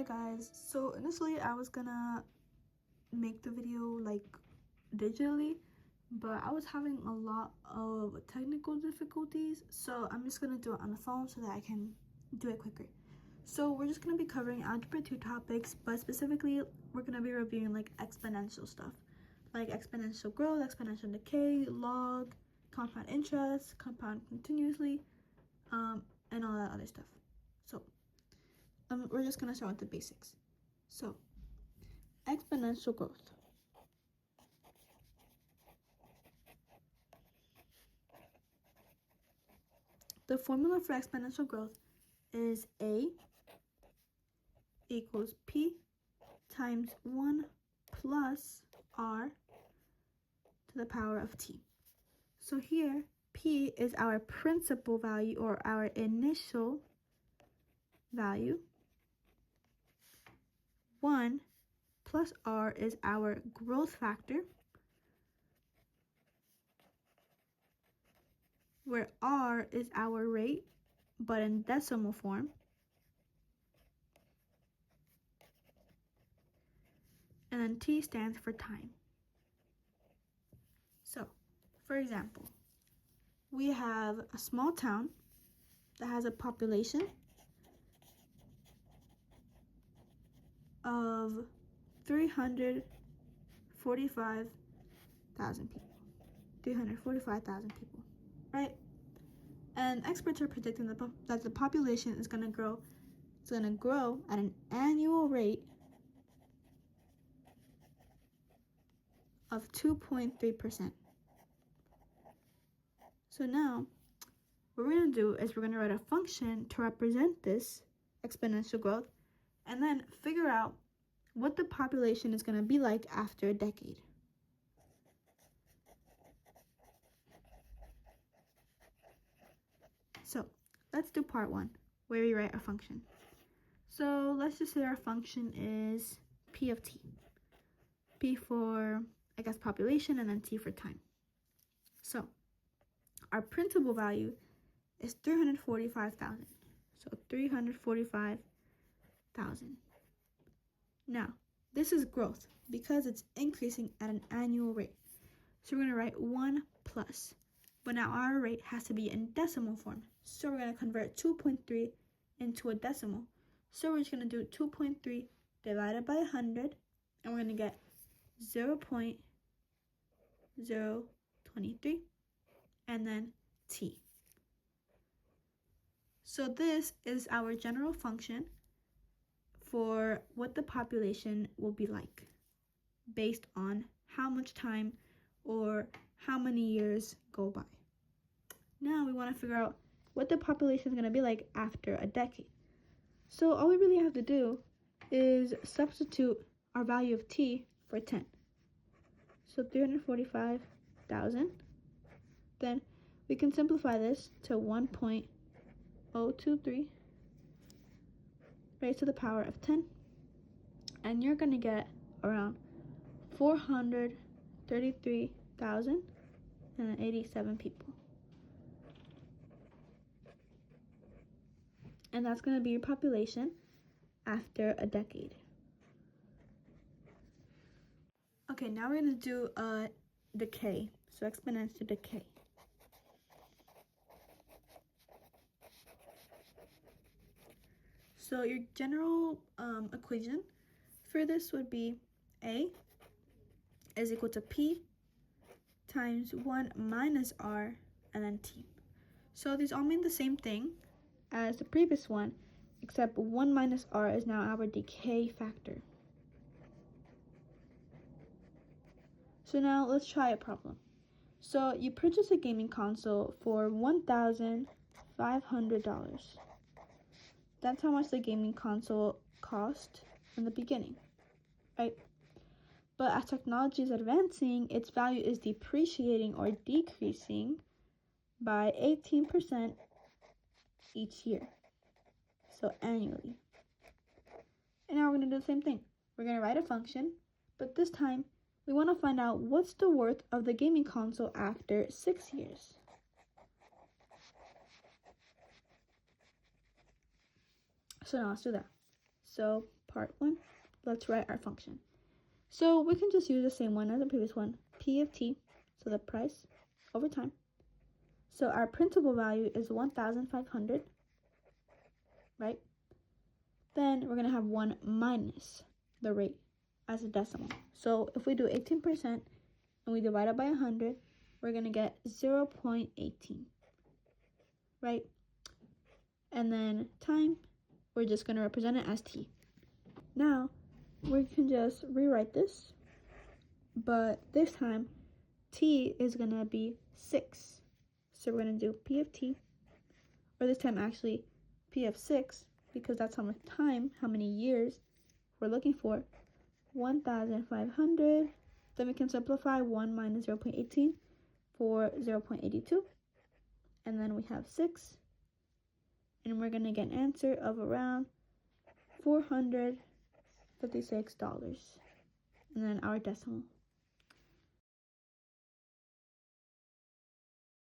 Hi guys, so initially I was gonna make the video like digitally, but I was having a lot of technical difficulties, so I'm just gonna do it on the phone so that I can do it quicker. So we're just gonna be covering Algebra 2 topics, but specifically we're gonna be reviewing like exponential stuff, like exponential growth, exponential decay, log, compound interest, compound continuously, and all that other stuff. So we're just gonna start with the basics. So exponential growth. The formula for exponential growth is A equals P times 1 plus R to the power of T. So here, P is our principal value or our initial value. 1 plus R is our growth factor, where R is our rate, but in decimal form. And then T stands for time. So, for example, we have a small town that has a population of 345,000 people. 345,000 people, right? And experts are predicting that the population is going to grow. It's going to grow at an annual rate of 2.3%. So now, what we're going to do is we're going to write a function to represent this exponential growth, and then figure out what the population is going to be like after a decade. So let's do part 1, where we write a function. So let's just say our function is P of T. P for, I guess, population, and then T for time. So our principal value is 345,000. So 345,000. Now, this is growth because it's increasing at an annual rate. So we're going to write 1 plus. But now our rate has to be in decimal form. So we're going to convert 2.3 into a decimal. So we're just going to do 2.3 divided by 100, and we're going to get 0.023, and then T. So this is our general function for what the population will be like based on how much time or how many years go by. Now we want to figure out what the population is going to be like after a decade. So all we really have to do is substitute our value of T for 10. So 345,000. Then we can simplify this to 1.023 raised to the power of 10. And you're going to get around 433,087 people. And that's going to be your population after a decade. Okay, now we're going to do decay, so exponential decay. So your general equation for this would be A is equal to P times 1 minus R and then T. So these all mean the same thing as the previous one, except 1 minus R is now our decay factor. So now let's try a problem. So you purchase a gaming console for $1,500. That's how much the gaming console cost in the beginning, right? But as technology is advancing, its value is depreciating or decreasing by 18% each year, so annually. And now we're going to do the same thing. We're going to write a function, but this time we want to find out what's the worth of the gaming console after 6 years. So now let's do that. So part 1. Let's write our function. So we can just use the same one as the previous one, P of t, so the price over time. So our principal value is 1,500, right? Then we're going to have 1 minus the rate as a decimal. So if we do 18% and we divide it by 100, we're going to get 0.18, right? And then time, we're just going to represent it as t. Now, we can just rewrite this, but this time, t is going to be 6. So we're going to do P of t, or this time actually P of 6, because that's how much time, how many years we're looking for, 1,500. Then we can simplify 1 minus 0.18 for 0.82. And then we have 6. And we're going to get an answer of around $456. And then our decimal.